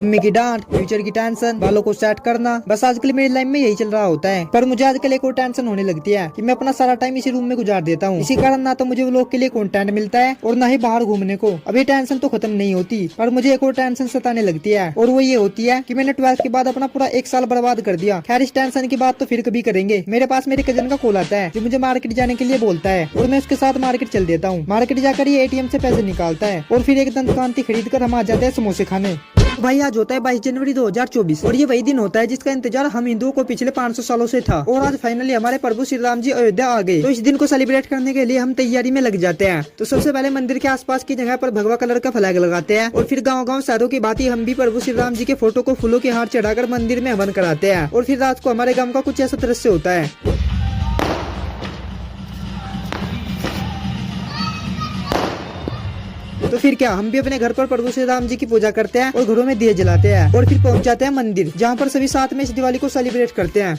Mummy की डांट, future की टेंशन, बालों को सेट करना, बस आजकल मेरी लाइफ में यही चल रहा होता है। पर मुझे आजकल एक और टेंशन होने लगती है कि मैं अपना सारा टाइम इसी रूम में गुजार देता हूँ। इसी कारण ना तो मुझे व्लॉग के लिए कंटेंट मिलता है और ना ही बाहर घूमने को। अभी टेंशन तो खत्म नहीं होती, पर मुझे एक और टेंशन सताने लगती है और वो ये होती है कि मैंने 12th के बाद अपना पूरा 1 साल बर्बाद कर दिया। खैर, इस टेंशन की बात तो फिर कभी करेंगे। मेरे पास मेरे कजन का कॉल आता है जो मुझे मार्केट जाने के लिए बोलता है और मैं उसके साथ मार्केट चल देता हूँ। मार्केट जाकर ये ATM से पैसे निकालता है और फिर एक दंत कांति खरीद कर हम आ जाते हैं समोसे खाने। भाई, आज होता है 22 जनवरी 2024 और ये वही दिन होता है जिसका इंतजार हम हिंदुओं को पिछले 500 सालों से था। और आज फाइनली हमारे प्रभु श्री राम जी अयोध्या आ गए। तो इस दिन को सेलिब्रेट करने के लिए हम तैयारी में लग जाते हैं। तो सबसे पहले मंदिर के आसपास की जगह पर भगवा कलर का फ्लैग लगाते हैं और फिर गाँव शहरों की बात ही हम भी प्रभु श्री राम जी के फोटो को फूलों के हार चढ़ाकर मंदिर में हवन कराते हैं। और फिर रात को हमारे गाँव का कुछ ऐसा दृश्य होता है। तो फिर क्या, हम भी अपने घर पर प्रभु श्री राम जी की पूजा करते हैं और घरों में दिए जलाते हैं और फिर पहुंच जाते हैं मंदिर, जहां पर सभी साथ में इस दिवाली को सेलिब्रेट करते हैं।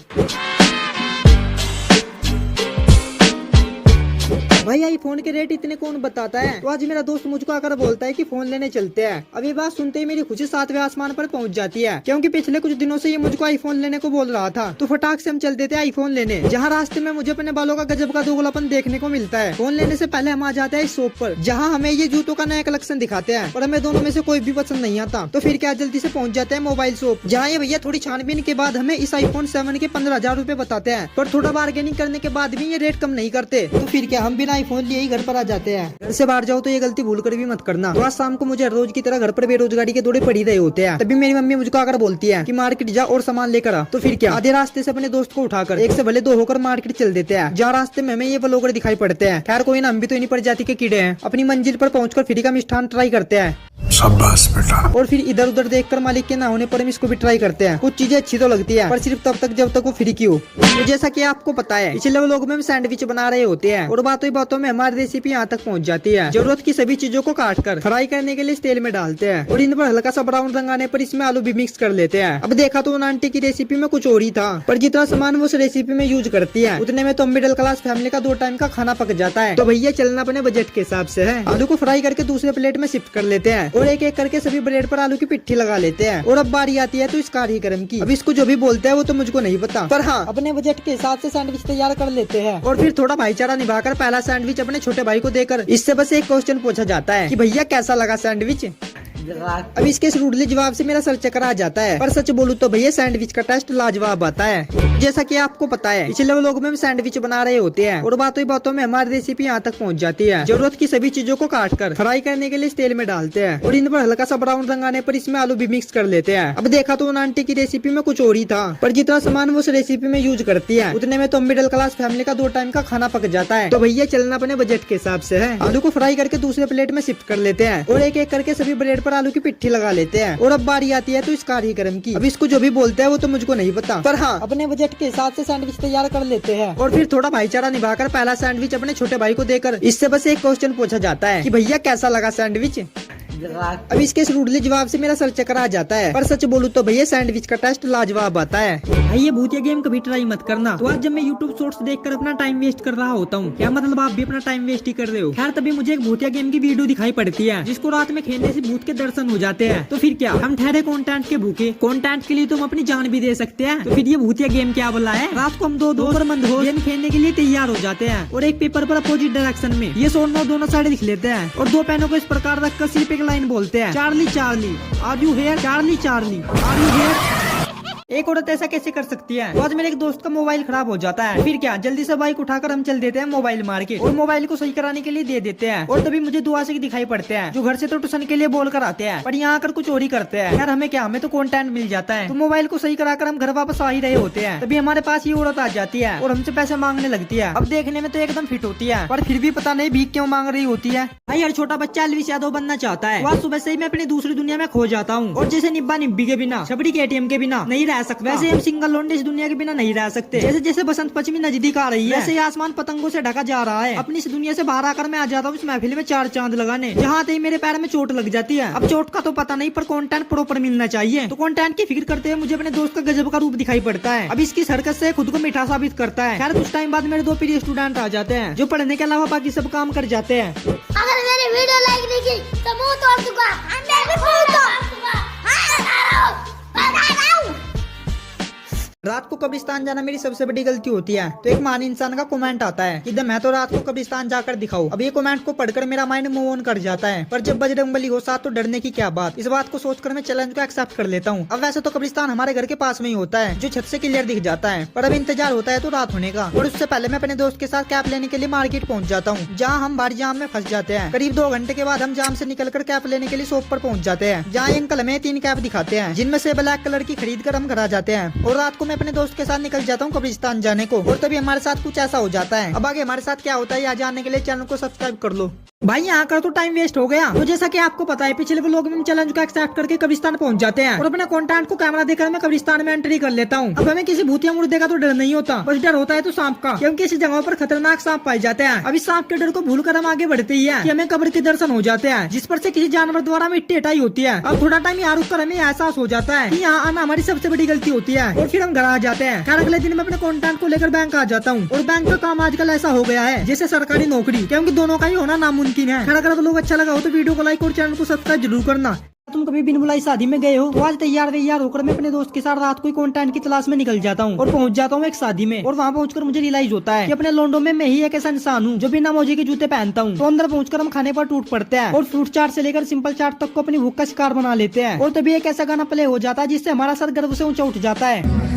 भाई, आईफोन के रेट इतने कौन बताता है। तो आज मेरा दोस्त मुझको आकर बोलता है कि फोन लेने चलते हैं। अब ये बात सुनते ही मेरी खुशी 7वें आसमान पर पहुंच जाती है, क्योंकि पिछले कुछ दिनों से ये मुझको आईफोन लेने को बोल रहा था। तो फटाक से हम चल देते हैं आईफोन लेने, जहाँ रास्ते में मुझे अपने बालों का गजब का दोगलापन देखने को मिलता है। फोन लेने से पहले हम आ जाते हैं इस शॉप पर, जहाँ हमें ये जूतों का नया कलेक्शन दिखाते हैं और हमें दोनों में से कोई भी पसंद नहीं आता। तो फिर क्या, जल्दी से पहुंच जाते हैं मोबाइल शॉप, जहाँ ये भैया थोड़ी छानबीन के बाद हमें इस iPhone 7 के 15,000 रूपए बताते हैं। पर थोड़ा बार्गेनिंग करने के बाद भी ये रेट कम नहीं करते। तो फिर क्या, हम बिना आईफोन लिए ही घर पर आ जाते हैं। घर से बाहर जाओ तो ये गलती भूल कर भी मत करना। तो आज शाम को मुझे रोज की तरह घर पर बेरोजगारी के दौड़े पड़ी रहे होते हैं। तभी मेरी मम्मी मुझको आकर बोलती है कि मार्केट जा और सामान लेकर आ। तो फिर क्या, आधे रास्ते से अपने दोस्त को उठाकर एक से भले 2 होकर मार्केट चल देते हैं, जहाँ रास्ते में हमें ये ब्लॉगर दिखाई पड़ते हैं। खैर कोई ना, हम भी तो इन्हीं प्रजाति के कीड़े हैं। अपनी मंजिल पर पहुंचकर फ्री का मिष्ठान ट्राई करते हैं। शाबाश बेटा। और फिर इधर उधर देखकर मालिक के ना होने पर हम इसको भी ट्राई करते हैं। कुछ चीजें अच्छी तो लगती है, पर सिर्फ तब तक जब तक वो फ्री की हो। तो जैसा कि आपको पता है, पिछले व्लॉग में हम सैंडविच बना रहे होते हैं और बातों ही बातों में हमारी रेसिपी यहाँ तक पहुँच जाती है। जरूरत की सभी चीजों को काट कर फ्राई करने के लिए इस तेल में डालते हैं और इन पर हल्का सा ब्राउन रंग आने पर इसमें आलू भी मिक्स कर लेते हैं। अब देखा तो उन आंटी की रेसिपी में कुछ और ही था, पर जितना सामान वो उस रेसिपी में यूज करती है उतने में तो मिडिल क्लास फैमिली का 2 टाइम का खाना पक जाता है। तो भैया, चलना अपने बजट के हिसाब से है। आलू को फ्राई करके दूसरे प्लेट में शिफ्ट कर लेते हैं और एक एक करके सभी ब्रेड पर आलू की पिट्ठी लगा लेते हैं। और अब बारी आती है तो इस कार्यक्रम की। अब इसको जो भी बोलते हैं वो तो मुझको नहीं पता, पर हाँ, अपने बजट के हिसाब से सैंडविच तैयार कर लेते हैं। और फिर थोड़ा भाईचारा निभाकर पहला सैंडविच अपने छोटे भाई को देकर इससे बस एक क्वेश्चन पूछा जाता है कि भैया कैसा लगा सैंडविच। अब इसके इस रूडले जवाब से मेरा सर चक्कर आ जाता है, पर सच बोलूं तो भैया सैंडविच का टेस्ट लाजवाब आता है। जैसा कि आपको पता है, पिछले व्लॉग में हम सैंडविच बना रहे होते हैं और बातों ही बातों में हमारी रेसिपी यहाँ तक पहुँच जाती है। जरूरत की सभी चीजों को काट कर फ्राई करने के लिए इस तेल में डालते हैं और इन पर हल्का सा ब्राउन रंग आने पर इसमें आलू भी मिक्स कर लेते हैं। अब देखा तो उन आंटी की रेसिपी में कुछ और ही था, पर जितना सामान वो उस रेसिपी में यूज करती है उतने में तो मिडिल क्लास फैमिली का 2 टाइम का खाना पक जाता है। तो भैया, चलना अपने बजट के हिसाब से है। आलू को फ्राई करके दूसरे प्लेट में शिफ्ट कर लेते हैं और एक एक करके सभी ब्रेड पर आलू की पिट्ठी लगा लेते हैं। और अब बारी आती है तो इस कार्यक्रम की। अब इसको जो भी बोलते हैं वो तो मुझको नहीं पता, पर हाँ, अपने बजट के हिसाब से सैंडविच तैयार कर लेते हैं। और फिर थोड़ा भाईचारा निभाकर पहला सैंडविच अपने छोटे भाई को देकर इससे बस एक क्वेश्चन पूछा जाता है कि भैया कैसा लगा सैंडविच। अब इसके इस रूडले जवाब से मेरा सर चक्कर आ जाता है, पर सच बोलूं तो भैया सैंडविच का टेस्ट लाजवाब आता है। भाई, ये भूतिया गेम कभी ट्राई मत करना। तो आज जब मैं YouTube शॉर्ट्स देखकर अपना टाइम वेस्ट कर रहा होता हूँ, क्या मतलब आप भी अपना टाइम वेस्ट ही कर रहे हो। खैर, तभी मुझे एक भूतिया गेम की वीडियो दिखाई पड़ती है जिसको रात में खेलने से भूत के दर्शन हो जाते हैं। तो फिर क्या, हम ठहरे कंटेंट के भूखे। कंटेंट के लिए तो हम अपनी जान भी दे सकते हैं। तो फिर ये भूतिया गेम क्या बोला है। रात को हम दो पर मंद हो गेम खेलने के लिए तैयार हो जाते हैं और एक पेपर पर अपोजिट डायरेक्शन में ये 100 9 दोनों साइड लिख लेते हैं और 2 पेनों को इस प्रकार रखकर सिर्फ एक लाइन बोलते हैं, Charlie Charlie are you here, Charlie Charlie are you here. एक औरत ऐसा कैसे कर सकती है। तो आज मेरे एक दोस्त का मोबाइल खराब हो जाता है। फिर क्या, जल्दी से बाइक उठाकर हम चल देते हैं मोबाइल मार्केट और मोबाइल को सही कराने के लिए दे देते हैं। और तभी मुझे 2 आशिक दिखाई पड़ते हैं जो घर से तो ट्यूशन के लिए बोल कर आते हैं, पर यहाँ आकर कुछ और ही करते हैं। यार, हमें क्या, हमें तो कंटेंट मिल जाता है। तो मोबाइल को सही कराकर हम घर वापस आ ही रहे होते हैं, तभी हमारे पास ये औरत आ जाती है और हमसे पैसे मांगने लगती है। अब देखने में तो एकदम फिट होती है, पर फिर भी पता नहीं भीख क्यों मांग रही होती है। भाई, यार छोटा बच्चा एलविस यादव बनना चाहता है। आज सुबह से ही मैं अपनी दूसरी दुनिया में खो जाता हूँ और जैसे निब्बा निब्बी के बिना, छबड़ी के ATM के बिना नहीं रह सकता, वैसे हम सिंगल लोंडे इस दुनिया के बिना नहीं रह सकते। जैसे जैसे बसंत पंचमी नजदीक आ रही है, वैसे ही आसमान पतंगों से ढका जा रहा है। अपनी इस दुनिया से बाहर आकर मैं आ जाता हूँ इस महफिल में 4 चांद लगाने, जहाँ आते ही मेरे पैर में चोट लग जाती है। अब चोट का तो पता नहीं, पर कंटेंट प्रॉपर मिलना चाहिए। तो कंटेंट की फिक्र करते हुए मुझे अपने दोस्त का गजब का रूप दिखाई पड़ता है। अब इसकी हरकत से खुद को मीठा साबित करता है। खैर, कुछ टाइम बाद मेरे 2 प्रिय स्टूडेंट आ जाते हैं जो पढ़ने के अलावा बाकी सब काम कर जाते हैं। अगर मेरी वीडियो लाइक नहीं की तो मुंह तोड़ दूंगा। रात को कब्रिस्तान जाना मेरी सबसे बड़ी गलती होती है। तो एक महान इंसान का कमेंट आता है कि मैं तो रात को कब्रिस्तान जाकर दिखाऊं। अब ये कमेंट को पढ़कर मेरा माइंड मूव ऑन कर जाता है, पर जब बजरंगबली हो साथ तो डरने की क्या बात। इस बात को सोचकर मैं चैलेंज को एक्सेप्ट कर लेता हूँ। अब वैसे तो कब्रिस्तान हमारे घर के पास में ही होता है, जो छत से क्लियर दिख जाता है, पर अब इंतजार होता है तो रात होने का। और उससे पहले मैं अपने दोस्त के साथ कैप लेने के लिए मार्केट पहुंच जाता हूँ, जहाँ हम भारी जाम में फंस जाते हैं। करीब 2 घंटे के बाद हम जाम से निकलकर कैप लेने के लिए शॉप पर पहुंच जाते हैं, जहाँ अंकल हमें 3 कैप दिखाते हैं, जिनमें से ब्लैक कलर की खरीद कर हम घर आ जाते हैं। और रात को मैं अपने दोस्त के साथ निकल जाता हूँ कब्रिस्तान जाने को। और तभी हमारे साथ कुछ ऐसा हो जाता है। अब आगे हमारे साथ क्या होता है यहाँ जानने के लिए चैनल को सब्सक्राइब कर लो। भाई यहाँ का तो टाइम वेस्ट हो गया। तो जैसा कि आपको पता है पिछले व्लॉग में हम चैलेंज को एक्सेप्ट करके कब्रिस्तान पहुंच जाते हैं और अपने कंटेंट को कैमरा देकर मैं कब्रिस्तान में एंट्री कर लेता हूँ। अब हमें किसी भूतिया मुर्दे का तो डर नहीं होता, बस डर होता है तो सांप का, क्योंकि इस जगहों पर खतरनाक सांप पाए जाते हैं। अभी सांप के डर को भूलकर हम आगे बढ़ते ही है कि हमें कब्र के दर्शन हो जाते हैं, जिस पर से किसी जानवर द्वारा मिट्टी हटाई होती है। अब थोड़ा टाइम यहाँ रुककर हमें एहसास हो जाता है कि यहाँ आना हमारी सबसे बड़ी गलती होती है, और फिर हम घर आ जाते हैं। खैर अगले दिन मैं अपने कंटेंट को लेकर बैंक आ जाता हूँ, और बैंक का काम आजकल ऐसा हो गया है जैसे सरकारी नौकरी, क्योंकि दोनों का ही होना नामुमकिन है। खैर अगर अच्छा लगा हो तो वीडियो को लाइक और चैनल को सब्सक्राइब जरूर करना। तुम कभी बिन बुलाई शादी में गए हो तो आज तैयार होकर मैं अपने दोस्त के साथ रात को कंटेंट की तलाश में निकल जाता हूँ और पहुंच जाता हूँ एक शादी में। और वहाँ पहुंचकर मुझे रियलाइज होता है कि अपने लोंडो में मैं ही एक ऐसा इंसान हूँ जो बिना मोजे के जूते पहनता हूँ। तो अंदर पहुंचकर हम खाने पर टूट पड़ते हैं और फ्रूट चाट से लेकर सिंपल चाट तक को अपनी भूख का शिकार बना लेते हैं। और तभी एक ऐसा गाना प्ले हो जाता है जिससे हमारा सर गर्व से ऊंचा उठ जाता है।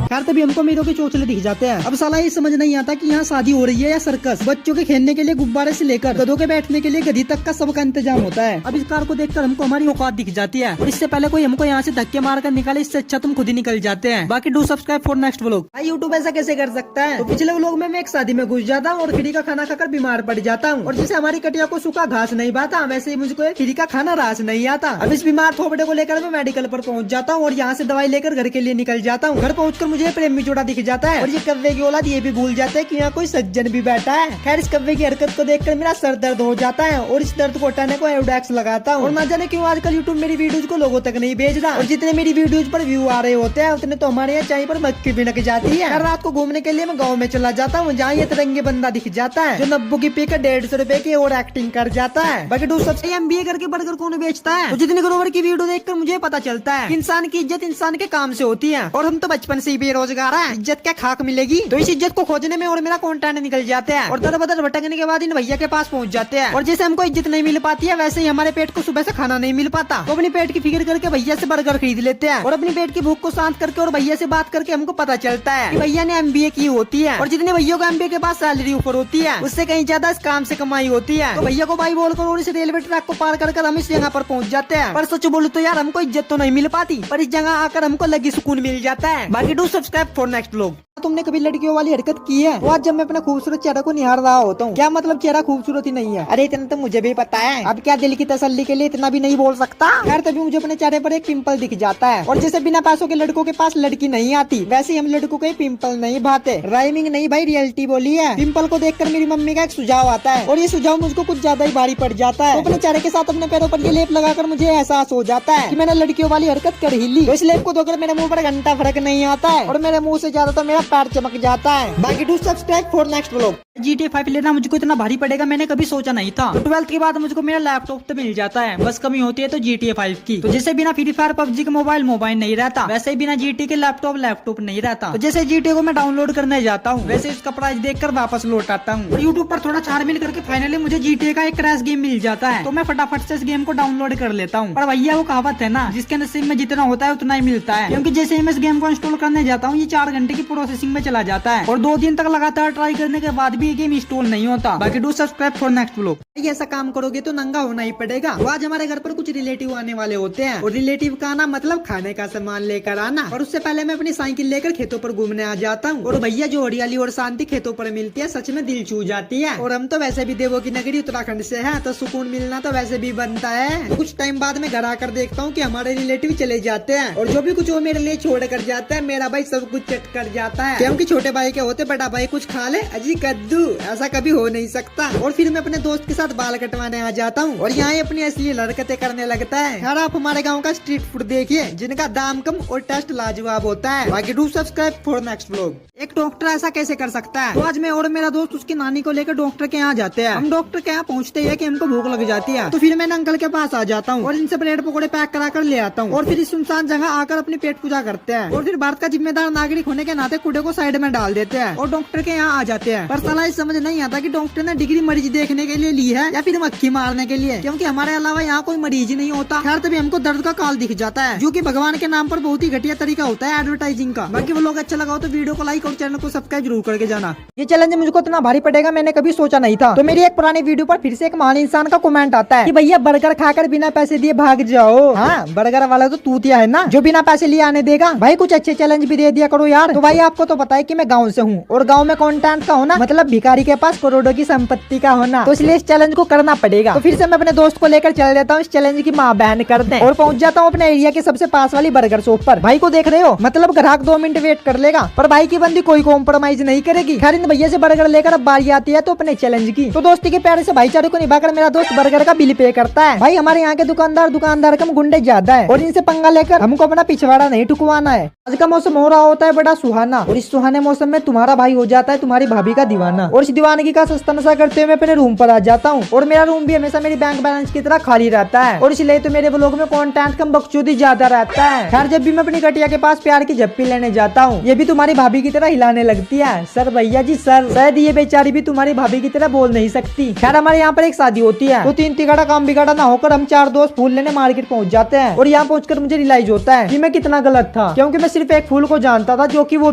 खैर तभी हमको मीरों के चोचले दिख जाते हैं। अब साला ये समझ नहीं आता कि यहाँ शादी हो रही है या सर्कस। बच्चों के खेलने के लिए गुब्बारे से लेकर गधों के बैठने के लिए गधी तक का सबका इंतजाम होता है। अब इस कार को देखकर हमको हमारी औकात दिख जाती है, और इससे पहले कोई हमको यहाँ से धक्के मार कर निकाले, इससे अच्छा तुम खुद ही निकल जाते हैं। बाकी do subscribe for next vlog. भाई यूट्यूब ऐसा कैसे कर सकता है। तो पिछले व्लॉग में मैं एक शादी में घुस जाता हूँ और फ्री का खाना खाकर बीमार पड़ जाता हूँ, और जैसे हमारी कटिया को सूखा घास नहीं पाता वैसे ही मुझको फ्री का खाना रास नहीं आता। अब इस बीमार थोपड़े को लेकर मैं मेडिकल पर पहुंच जाता हूँ और यहाँ से दवाई लेकर घर के लिए निकल जाता हूँ। घर पहुंचकर मुझे प्रेमी जोड़ा दिख जाता है, और ये कव्वे की औलाद ये भी भूल जाते हैं कि यहाँ कोई सज्जन भी बैठा है। खैर इस कव्वे की हरकत को देखकर मेरा सर दर्द हो जाता है, और इस दर्द को हटाने को एवडेक्स लगाता हूँ। और ना जाने क्यों आजकल यूट्यूब मेरी वीडियोज को लोगों तक नहीं भेज रहा, और जितने मेरी वीडियोज पर व्यू आ रहे होते हैं उतने तो हमारे यहाँ चाय पर मक्खी भी लग जाती है। रात को घूमने के लिए मैं गाँव में चला जाता हूँ, जहाँ ये तिरंगे बंदा दिख जाता है जो 90 की पे का 150 रुपए की और एक्टिंग कर जाता है। बाकी दोस्त सबसे MBA करके बर्गर कौन बेचता है। तो जितने ग्रोवर की वीडियो देखकर मुझे पता चलता है इंसान की इज्जत इंसान के काम से होती है, और हम तो बचपन से ही बेरोजगार है, इज्जत क्या खाक मिलेगी। तो इस इज्जत को खोजने में और मेरा कंटेंट निकल जाते हैं, और दर बदर भटकने के बाद इन भैया के पास पहुंच जाते हैं। और जैसे हमको इज्जत नहीं मिल पाती है वैसे ही हमारे पेट को सुबह से खाना नहीं मिल पाता, तो अपनी पेट की फिक्र करके भैया से बर्गर खरीद लेते हैं, और अपनी पेट की भूख को शांत करके और भैया से बात करके हमको पता चलता है कि भैया ने MBA की होती है, और जितने भैया को MBA के पास सैलरी ऊपर होती है उससे कहीं ज्यादा इस काम से कमाई होती है। तो भैया को भाई बोलकर और इस रेलवे ट्रैक को पार कर हम इस जगह पर पहुंच जाते हैं। पर सच बोलूं तो यार हमको इज्जत तो नहीं मिल पाती, पर इस जगह आकर हमको लगी सुकून मिल जाता है। बाकी do subscribe for next vlog. तुमने कभी लड़कियों वाली हरकत की है। तो आज जब मैं अपने खूबसूरत चेहरा को निहार रहा होता हूँ, क्या मतलब चेहरा खूबसूरत ही नहीं है। अरे इतना तो मुझे भी पता है, अब क्या दिल की तसल्ली के लिए इतना भी नहीं बोल सकता। खैर तभी मुझे अपने चेहरे पर एक पिंपल दिख जाता है, और जैसे बिना पैसों के लड़कों के पास लड़की नहीं आती वैसे ही हम लड़कों के पिंपल नहीं भाते। राइमिंग नहीं भाई रियलिटी बोली है। पिंपल को देखकर मेरी मम्मी का एक सुझाव आता है, और ये सुझाव मुझको कुछ ज्यादा ही भारी पड़ जाता है। तो अपने चेहरे के साथ अपने पैरों पर ये लेप लगाकर मुझे एहसास हो जाता है कि मैंने लड़कियों वाली हरकत कर ही ली। तो इस लेप को धोकर मेरे मुंह पर घंटा फर्क नहीं आता है, और मेरे मुंह से ज्यादा तो मेरा पैर चमक जाता है। बाकी do subscribe for next vlog. GTA 5 लेना मुझको इतना भारी पड़ेगा मैंने कभी सोचा नहीं था। तो 12th के बाद मुझको मेरा लैपटॉप तो मिल जाता है, बस कमी होती है तो GTA 5 की। तो जैसे बिना फ्री फायर PUBG के मोबाइल नहीं रहता, वैसे ही बिना GTA के लैपटॉप नहीं रहता। तो जैसे GTA को मैं डाउनलोड करने जाता हूँ वैसे इसका प्राइस देखकर वापस लौट आता हूँ। तो यूट्यूब पर थोड़ा छाड़ मिल करके फाइनली मुझे GTA का एक क्रैश गेम मिल जाता है, तो मैं फटाफट से इस गेम को डाउनलोड कर लेता हूँ। पर भैया वो कहावत है ना, जिसके नसीब में जितना होता है उतना ही मिलता है, क्योंकि जैसे ही मैं इस गेम को इंस्टॉल करने जाता हूँ ये 4 घंटे की प्रोसेसिंग में चला जाता है, और 2 दिन तक लगातार ट्राई करने के बाद भी ये गेम इंस्टॉल नहीं होता। बाकी do subscribe for next vlog. ऐसा काम करोगे तो नंगा होना ही पड़ेगा। तो आज हमारे घर पर कुछ रिलेटिव आने वाले होते हैं, और रिलेटिव का आना मतलब खाने का सामान लेकर आना। और उससे पहले मैं अपनी साइकिल लेकर खेतों पर घूमने आ जाता हूँ, और भैया जो हरियाली और शांति खेतों पर मिलती है सच में दिल छू जाती है। और हम तो वैसे भी देवों की नगरी उत्तराखंड से है, तो सुकून मिलना तो वैसे भी बनता है। तो कुछ टाइम बाद मैं घर आकर देखता हूँ कि हमारे रिलेटिव चले जाते हैं, और जो भी कुछ वो मेरे लिए छोड़ कर जाता है मेरा भाई सब कुछ चट कर जाता है, क्योंकि छोटे भाई के होते बड़ा भाई कुछ खा ले अजी कद्दू। थू, ऐसा कभी हो नहीं सकता। और फिर मैं अपने दोस्त के साथ बाल कटवाने आ जाता हूँ और यहाँ अपनी असली हरकतें करने लगता है। यार आप हमारे गाँव का स्ट्रीट फूड देखिए, जिनका दाम कम और टेस्ट लाजवाब होता है। बाकी do subscribe for next vlog. एक डॉक्टर ऐसा कैसे कर सकता है? तो आज मैं और मेरा दोस्त उसकी नानी को लेकर डॉक्टर के यहाँ जाते हैं। हम डॉक्टर के यहाँ पहुँचते हैं कि हमको भूख लग जाती है, तो फिर मैं अंकल के पास आ जाता हूँ और इनसे ब्रेड पकौड़े पैक करा कर ले आता हूँ और फिर इस सुनसान जगह आकर अपनी पेट पूजा करते हैं और फिर भारत का जिम्मेदार नागरिक होने के नाते कूड़े को साइड में डाल देते हैं और डॉक्टर के यहाँ आ जाते हैं। पर साला समझ नहीं आता कि डॉक्टर ने डिग्री मरीज देखने के लिए ली है या फिर मक्खी मारने के लिए, क्योंकि हमारे अलावा यहाँ कोई मरीज ही नहीं होता। खैर तभी हमको दर्द का काल दिख जाता है, जो कि भगवान के नाम पर बहुत ही घटिया तरीका होता है एडवर्टाइजिंग का। बाकी वो लोग अच्छा लगा हो तो वीडियो को लाइक और चैनल को सब्सक्राइब जरूर करके जाना। ये चैलेंज मुझको इतना भारी पड़ेगा मैंने कभी सोचा नहीं था। तो मेरी एक पुरानी वीडियो पर फिर से एक महान इंसान का कमेंट आता है कि भैया बर्गर खाकर बिना पैसे दिए भाग जाओ। हाँ, बर्गर वाला तो तूतिया है ना जो बिना पैसे लिए आने देगा। भाई कुछ अच्छे चैलेंज भी दे दिया करो यार। तो भाई आपको तो पता है कि मैं गाँव से हूँ और गाँव में कंटेंट का होना मतलब भिखारी के पास करोड़ों की संपत्ति का होना, तो इसलिए इस चैलेंज को करना पड़ेगा। तो फिर से मैं अपने दोस्त को लेकर चल देता हूँ इस चैलेंज की माँ बहन करते हैं और पहुंच जाता हूँ अपने एरिया के सबसे पास वाली बर्गर शॉप पर। भाई को देख रहे हो, मतलब ग्राहक 2 मिनट वेट कर लेगा पर भाई की बंदी कोई कॉम्प्रोमाइज नहीं करेगी। खैर इन भैया से बर्गर लेकर अब बारी आती है तो अपने चैलेंज की। तो दोस्ती के प्यारे से भाईचारे को निभाकर मेरा दोस्त बर्गर का बिल पे करता है। भाई हमारे यहाँ के दुकानदार कम गुंडे ज्यादा है और इनसे पंगा लेकर हमको अपना पिछवाड़ा नहीं टुकवाना है। आज का मौसम हो रहा होता है बड़ा सुहाना और इस सुहाने मौसम में तुम्हारा भाई हो जाता है तुम्हारी भाभी का दीवाना और इस दीवानगी का सस्ता नशा करते हुए मैं अपने रूम पर आ जाता हूँ और मेरा रूम भी हमेशा मेरी बैंक बैलेंस की तरह खाली रहता है और इसलिए तो मेरे ब्लॉग में कंटेंट कम बकचोदी ज्यादा रहता है। खैर जब भी मैं अपनी कटिया के पास प्यार की झप्पी लेने जाता हूँ ये भी तुम्हारी भाभी की तरह हिलाने लगती है। सर भैया जी सर, शायद ये बेचारी भी तुम्हारी भाभी की तरह बोल नहीं सकती। खैर हमारे यहाँ पर एक शादी होती है तो 3 तिगाड़ा काम बिगाड़ा ना होकर हम 4 दोस्त फूल लेने मार्केट पहुँच जाते हैं और यहाँ पहुँचकर मुझे रियलाइज होता है कि मैं कितना गलत था, क्योंकि मैं सिर्फ एक फूल को जानता था जो कि वो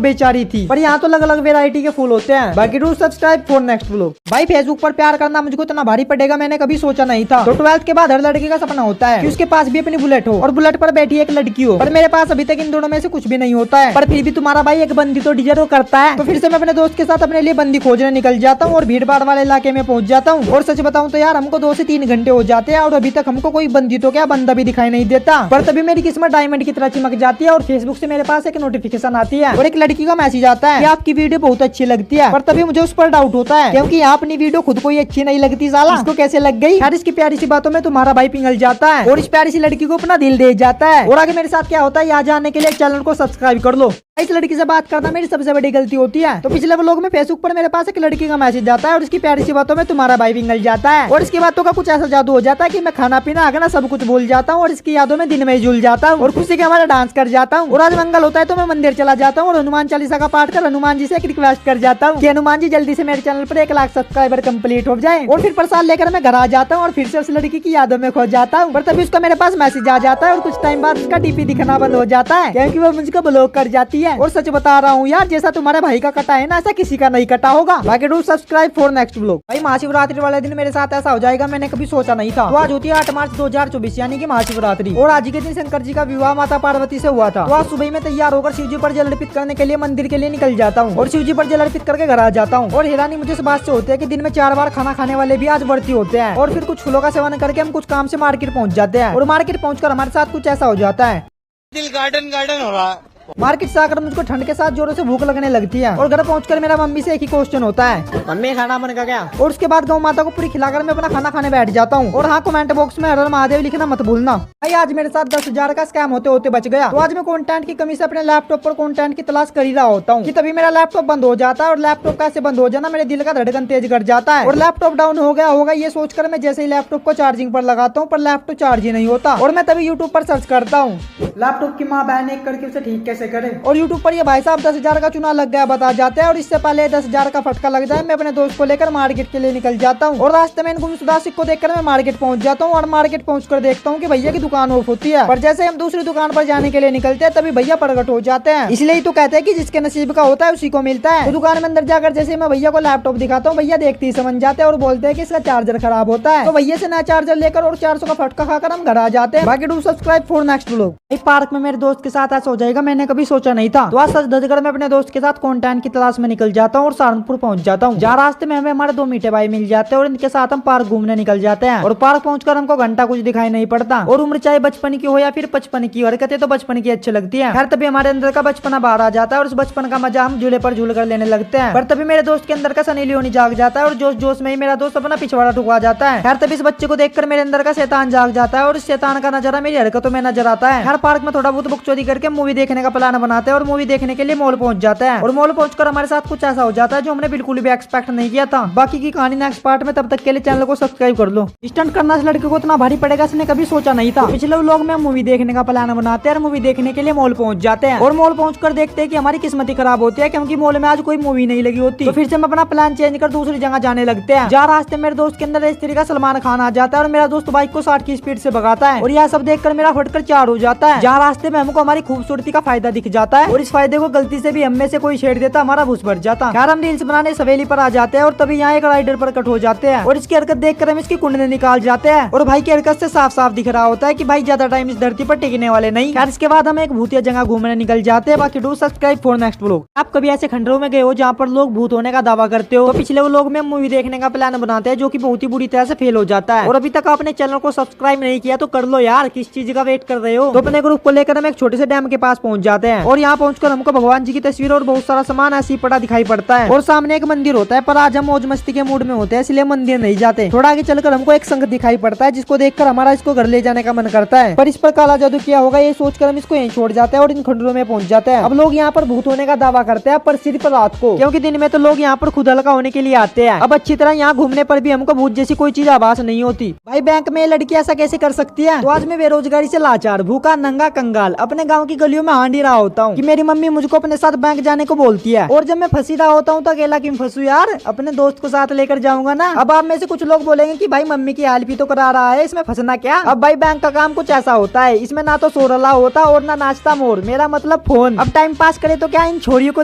बेचारी थी। पर यहाँ तो अलग अलग वेरायटी के फूल होते हैं। बाकी do subscribe for next vlog. भाई फेसबुक पर प्यार करना मुझको इतना भारी पड़ेगा मैंने कभी सोचा नहीं था। तो 12th के बाद हर लड़की का सपना होता है कि उसके पास भी अपनी बुलेट हो और बुलेट पर बैठी एक लड़की हो, पर मेरे पास अभी तक इन दोनों में से कुछ भी नहीं होता है। पर फिर भी तुम्हारा भाई एक बंदी तो डिजर्व करता है। तो फिर से मैं अपने दोस्त के साथ अपने लिए बंदी खोजने निकल जाता हूँ और भीड़ भाड़ वाले इलाके में पहुंच जाता हूँ। और सच बताऊं तो यार हमको 2 से 3 घंटे हो जाते हैं और अभी तक हमको कोई बंदी तो क्या बंदा भी दिखाई नहीं देता। पर तभी मेरी किस्मत डायमंड की तरह चिमक जाती है और फेसबुक से मेरे पास एक नोटिफिकेशन आती है और एक लड़की का मैसेज आता है कि आपकी वीडियो बहुत अच्छी लगती है। पर तभी मुझे उस पर डाउट होता है क्योंकि आप अपनी वीडियो खुद को ही अच्छी नहीं लगती, साला इसको कैसे लग गई। यार इसकी प्यारी सी बातों में तुम्हारा भाई पिघल जाता है और इस प्यारी सी लड़की को अपना दिल दे जाता है। और आगे मेरे साथ क्या होता है यहाँ जानने के लिए चैनल को सब्सक्राइब कर लो। इस लड़की से बात करना मेरी सबसे बड़ी गलती होती है। तो पिछले व्लॉग में फेसबुक पर मेरे पास एक लड़की का मैसेज आता है और इसकी प्यारी सी बातों में तुम्हारा भाई पिघल जाता है और इसकी बातों का कुछ ऐसा जादू हो जाता है कि मैं खाना पीना आगना सब कुछ भूल जाता हूँ और इसकी यादों में दिन में झूल जाता हूँ और खुशी के हमारा डांस कर जाता हूँ। और आज मंगल होता है तो मैं मंदिर चला जाता हूँ और हनुमान चालीसा का पाठ कर हनुमान जी से एक रिक्वेस्ट कर जाता हूँ कि हनुमान जी जल्दी से मेरे चैनल पर 1 लाख सब्सक्राइबर कंप्लीट हो जाए। और फिर प्रसाद लेकर मैं घर आ जाता हूँ और फिर से उस लड़की की यादों में खो जाता हूँ। पर तभी उसका मेरे पास मैसेज आ जाता है और कुछ टाइम बाद उसका डीपी दिखना बंद हो जाता है क्योंकि वो मुझको ब्लॉक कर जाती है। और सच बता रहा हूँ यार, जैसा तुम्हारे भाई का कटा है ना ऐसा किसी का नहीं कटा होगा। बाकी do subscribe for next vlog. भाई महाशिवरात्रि वाले दिन मेरे साथ ऐसा हो जाएगा मैंने कभी सोचा नहीं था। तो आज होती है 8 मार्च 2024 यानी कि महाशिवरात्रि और आज के दिन शंकर जी का विवाह माता पार्वती से हुआ था। तो आज सुबह में तैयार होकर शिव जी पर जल अर्पित करने के लिए मंदिर के लिए निकल जाता हूँ और शिव जी पर जल अर्पित करके घर आ जाता हूँ। और हैरानी मुझे इस बात से होती है कि दिन में 4 बार खाना खाने वाले भी आज व्रती होते हैं। और फिर कुछ फूलों का सेवन करके हम कुछ काम से मार्केट पहुँच जाते हैं और मार्केट पहुँचकर हमारे साथ कुछ ऐसा हो जाता है, दिल गार्डन गार्डन हो रहा है। मार्केट से आकर मुझको ठंड के साथ जोरों से भूख लगने लगती है और घर पहुंचकर मेरा मम्मी से एक ही क्वेश्चन होता है, मम्मी खाना बन गया? और उसके बाद गौ माता को पूरी खिलाकर मैं अपना खाना खाने बैठ जाता हूँ। और हाँ, कमेंट बॉक्स में हर हर महादेव लिखना मत भूलना। भाई आज मेरे साथ 10,000 का स्कैम होते होते बच गया। तो आज मैं कंटेंट की कमी से अपने लैपटॉप पर कंटेंट की तलाश कर ही रहा होता हूँ कि तभी मेरा लैपटॉप बंद हो जाता है और लैपटॉप कैसे बंद हो जाना मेरे दिल का धड़कन तेज कर जाता है और लैपटॉप डाउन हो गया होगा ये सोचकर मैं जैसे ही लैपटॉप को चार्जिंग पर लगाता हूँ पर लैपटॉप चार्ज ही नहीं होता। और मैं तभी यूट्यूब पर सर्च करता हूँ लैपटॉप की माँ बहन एक करके उसे ठीक कैसे करे। और यूट्यूब पर ये भाई साहब 10,000 का चुनाव लग गया बता जाते हैं और इससे पहले 10,000 का फटका लग जाए मैं अपने दोस्त को लेकर मार्केट के लिए निकल जाता हूँ। और रास्ते में इन गुमशुदा सिक्कों को देखकर मैं मार्केट पहुंच जाता हूँ और मार्केट पहुंचकर देखता हूँ कि भैया की दुकान ऑफ होती है। पर जैसे हम दूसरी दुकान पर जाने के लिए निकलते हैं तभी भैया प्रकट हो जाते हैं। इसलिए ही तो कहते हैं कि जिसके नसीब का होता है उसी को मिलता है। तो दुकान में अंदर जाकर जैसे मैं भैया को लैपटॉप दिखाता हूँ भैया देखते ही समझ जाते हैं और बोलते हैं कि इसका चार्जर खराब होता है। तो भैया से नया चार्जर लेकर और 400 का फटका खाकर हम घर आ जाते हैं। बाकी do subscribe for next vlog. Park में मेरे दोस्त के साथ ऐसा हो जाएगा मैंने मैंने कभी सोचा नहीं था। तो आज सच धज कर मैं अपने दोस्त के साथ कंटेंट की तलाश में निकल जाता हूँ और सहारनपुर पहुंच जाता हूँ। जहाँ रास्ते में हमें हमारे दो मीठे भाई मिल जाते हैं और इनके साथ हम पार्क घूमने निकल जाते हैं। और पार्क पहुंचकर हमको घंटा कुछ दिखाई नहीं पड़ता। और उम्र चाहे बचपन की हो या फिर बचपन की, हरकतें तो बचपन की अच्छी लगती है। खैर तभी हमारे अंदर का बचपना बाहर आ जाता है और उस बचपन का मजा हम झूले पर झूल कर लेने लगते हैं। पर तभी मेरे दोस्त के अंदर का सनी लियोनी जाग जाता है और जोश जोश में ही मेरा दोस्त अपना पिछवाड़ा ठुकवा जाता है। खैर तभी इस बच्चे को देखकर मेरे अंदर का शैतान जाग जाता है और इस शैतान का नजारा मेरी हरकतों में नजर आता है। हर पार्क में थोड़ा बहुत बकचोदी करके मूवी देखने का प्लान बनाते हैं और मूवी देखने के लिए मॉल पहुंच जाता है। और मॉल पहुंचकर हमारे साथ कुछ ऐसा हो जाता है जो हमने बिल्कुल भी एक्सपेक्ट नहीं किया था। बाकी की कहानी नेक्स्ट पार्ट में, तब तक के लिए चैनल को सब्सक्राइब कर लो। स्टंट करना इस लड़के को इतना भारी पड़ेगा इसने कभी सोचा नहीं था। पिछले व्लॉग में मूवी देखने का प्लान बनाते हैं और मूवी देखने के लिए मॉल पहुंच जाते हैं। और मॉल पहुंचकर देखते हैं कि हमारी किस्मत ही खराब होती है क्योंकि मॉल में आज कोई मूवी नहीं लगी होती। तो फिर से हम अपना प्लान चेंज कर दूसरी जगह जाने लगते हैं। जहाँ रास्ते मेरे दोस्त के अंदर इस तरीके का सलमान खान आ जाता है और मेरा दोस्त बाइक को 60 की स्पीड से भगाता है। और यह सब देखकर मेरा फटकर चार हो जाता है। जहाँ रास्ते में हमको हमारी खूबसूरती का फायदा दिख जाता है और इस फायदे को गलती से भी हम में से कोई छेड़ देता हमारा भूस भर जाता। यार हम रील्स बनाने सवेली पर आ जाते हैं और तभी यहाँ एक राइडर पर कट हो जाते हैं और इसकी हरकत देखकर हम इसकी कुंडली निकाल जाते हैं। और भाई की हरकत से साफ साफ दिख रहा होता है कि भाई ज्यादा टाइम इस धरती पर टिकने वाले नहीं। यार इसके बाद हम एक भूतिया जगह घूमने निकल जाते हैं। बाकी do subscribe for next vlog. आप कभी ऐसे खंडरों में गए हो जहाँ पर लोग भूत होने का दावा करते हो? तो पिछले व्लॉग में मूवी देखने का प्लान बनाते हैं जो कि बहुत ही बुरी तरह से फेल हो जाता है। और अभी तक आपने चैनल को सब्सक्राइब नहीं किया तो कर लो यार, किस चीज का वेट कर रहे हो? तो अपने ग्रुप को लेकर हम एक छोटे से डैम के पास पहुंच जाते हैं और यहाँ पहुंचकर हमको भगवान जी की तस्वीर और बहुत सारा सामान ऐसे ही पड़ा दिखाई पड़ता है। और सामने एक मंदिर होता है, पर आज हम मौज मस्ती के मूड में होते हैं इसलिए मंदिर नहीं जाते। थोड़ा आगे चलकर हमको एक संघ दिखाई पड़ता है जिसको देखकर हमारा इसको घर ले जाने का मन करता है, पर इस पर काला जादू किया होगा ये सोचकर हम इसको यहीं छोड़ जाते हैं और इन खंडरों में पहुंच जाते हैं। अब लोग यहाँ पर भूत होने का दावा करते हैं पर सिर्फ रात को, क्योंकि दिन में तो लोग यहाँ पर खुद हल्का होने के लिए आते हैं। अब अच्छी तरह यहाँ घूमने पर भी हमको भूत जैसी कोई चीज आभास नहीं होती। भाई बैंक में लड़की ऐसा कैसे कर सकती है? तो आज मैं बेरोजगारी से लाचार, भूखा, नंगा, कंगाल अपने गाँव की गलियों में हांडी रहा होता हूँ कि मेरी मम्मी मुझको अपने साथ बैंक जाने को बोलती है। और जब मैं फंसी रहा होता हूँ तो अकेला क्यों फंसू यार, अपने दोस्त को साथ लेकर जाऊंगा ना। अब आप में से कुछ लोग बोलेंगे कि भाई मम्मी की हेल्प ही तो करा रहा है, इसमें फंसना क्या? अब भाई बैंक का काम कुछ ऐसा होता है, इसमें ना तो सोरला होता और ना नाचता मोर, मेरा मतलब फोन। अब टाइम पास करे तो क्या इन छोरियों को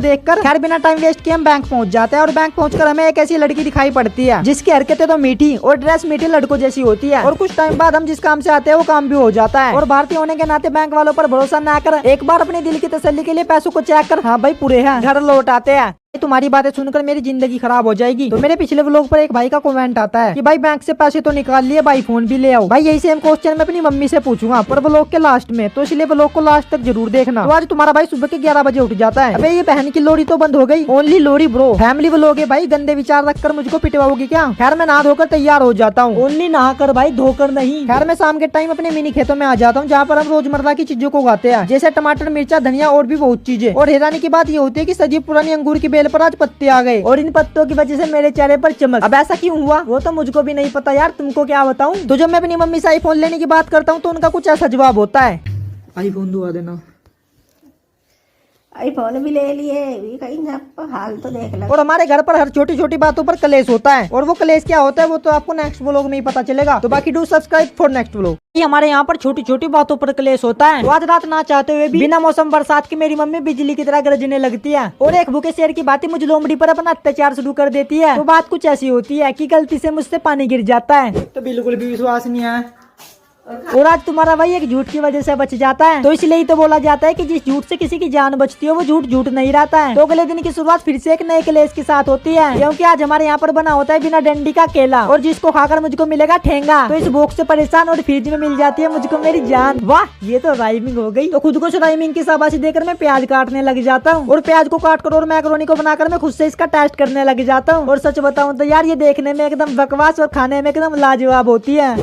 देखकर। खैर बिना टाइम वेस्ट किए हम बैंक पहुंच जाते हैं और बैंक पहुंचकर हमें एक ऐसी लड़की दिखाई पड़ती है जिसकी हरकतें तो मीठी और ड्रेस मीठी लड़कों जैसी होती है। और कुछ टाइम बाद हम जिस काम से आते हैं वो काम भी हो जाता है। और भारतीय होने के नाते बैंक वालों पर भरोसा न कर एक बार अपने दिल की तसल्ली के लिए पैसों को चेक कर, हाँ भाई पूरे हैं, घर लौट आते हैं। तुम्हारी बातें सुनकर मेरी जिंदगी खराब हो जाएगी। तो मेरे पिछले व्लॉग पर एक भाई का कमेंट आता है कि भाई बैंक से पैसे तो निकाल लिए, भाई फोन भी ले आओ। भाई यही सेम क्वेश्चन मैं अपनी मम्मी से पूछूंगा पर व्लॉग के लास्ट में, तो इसलिए व्लॉग को लास्ट तक जरूर देखना। तो आज तुम्हारा भाई सुबह के 11 बजे उठ जाता है। अबे ये बहन की लोरी तो बंद हो गई, ओनली लोरी ब्रो। फैमिली व्लॉग है भाई, गंदे विचार रखकर मुझको पिटवाओगी क्या? खैर मैं नहा धोकर तैयार हो जाता हूँ, ओनली नहा कर भाई, धोकर नहीं। खैर मैं शाम के टाइम अपने मिनी खेतों में आ जाता हूँ जहाँ पर हम रोजमर्रा की चीजों को उगाते हैं, जैसे टमाटर, मिर्चा, धनिया और भी बहुत चीजें। और हैरानी की बात ये होती है कि सजी पुरानी अंगूर की बेल पर आज पत्ते आ गए और इन पत्तों की वजह से मेरे चेहरे पर चमक। अब ऐसा क्यों हुआ वो तो मुझको भी नहीं पता यार, तुमको क्या बताऊं? तो जब मैं अपनी मम्मी से आईफोन लेने की बात करता हूँ तो उनका कुछ ऐसा जवाब होता है, आईफोन दुआ देना। आईफोन भी ले लिए, भी कहीं ना हाल तो देख लो। और हमारे घर पर हर छोटी छोटी बातों पर कलेश होता है और वो कलेश क्या होता है वो तो आपको नेक्स्ट व्लॉग में ही पता चलेगा। तो बाकी do subscribe for next vlog. हमारे यहाँ पर छोटी छोटी बातों पर कलेश होता है। तो आज रात ना चाहते हुए भी बिना मौसम बरसात की मेरी मम्मी बिजली की तरह गरजने लगती है और एक भूखे शेर की बात मुझे लोमड़ी पर अपना अत्याचार शुरू कर देती है। तो बात कुछ ऐसी होती है कि गलती से मुझसे पानी गिर जाता है। तो बिल्कुल भी विश्वास नहीं है। और आज तुम्हारा भाई एक झूठ की वजह से बच जाता है। तो इसलिए ही तो बोला जाता है कि जिस झूठ से किसी की जान बचती है वो झूठ झूठ नहीं रहता है। तो अगले दिन की शुरुआत फिर से एक नए कलेश के साथ होती है, क्योंकि आज हमारे यहाँ पर बना होता है बिना डंडी का केला और जिसको खाकर मुझको मिलेगा ठेंगा। तो इस भूख से परेशान और फ्रिज में मिल जाती है मुझको मेरी जान। वाह ये तो राइमिंग हो गई। तो खुद को राइमिंग की शाबाशी देकर मैं प्याज काटने लग जाता हूँ और प्याज को काट कर और मैक्रोनी को बनाकर मैं खुद से इसका टेस्ट करने लग जाता हूँ। और सच बताऊँ तो यार ये देखने में एकदम बकवास और खाने में एकदम लाजवाब होती है।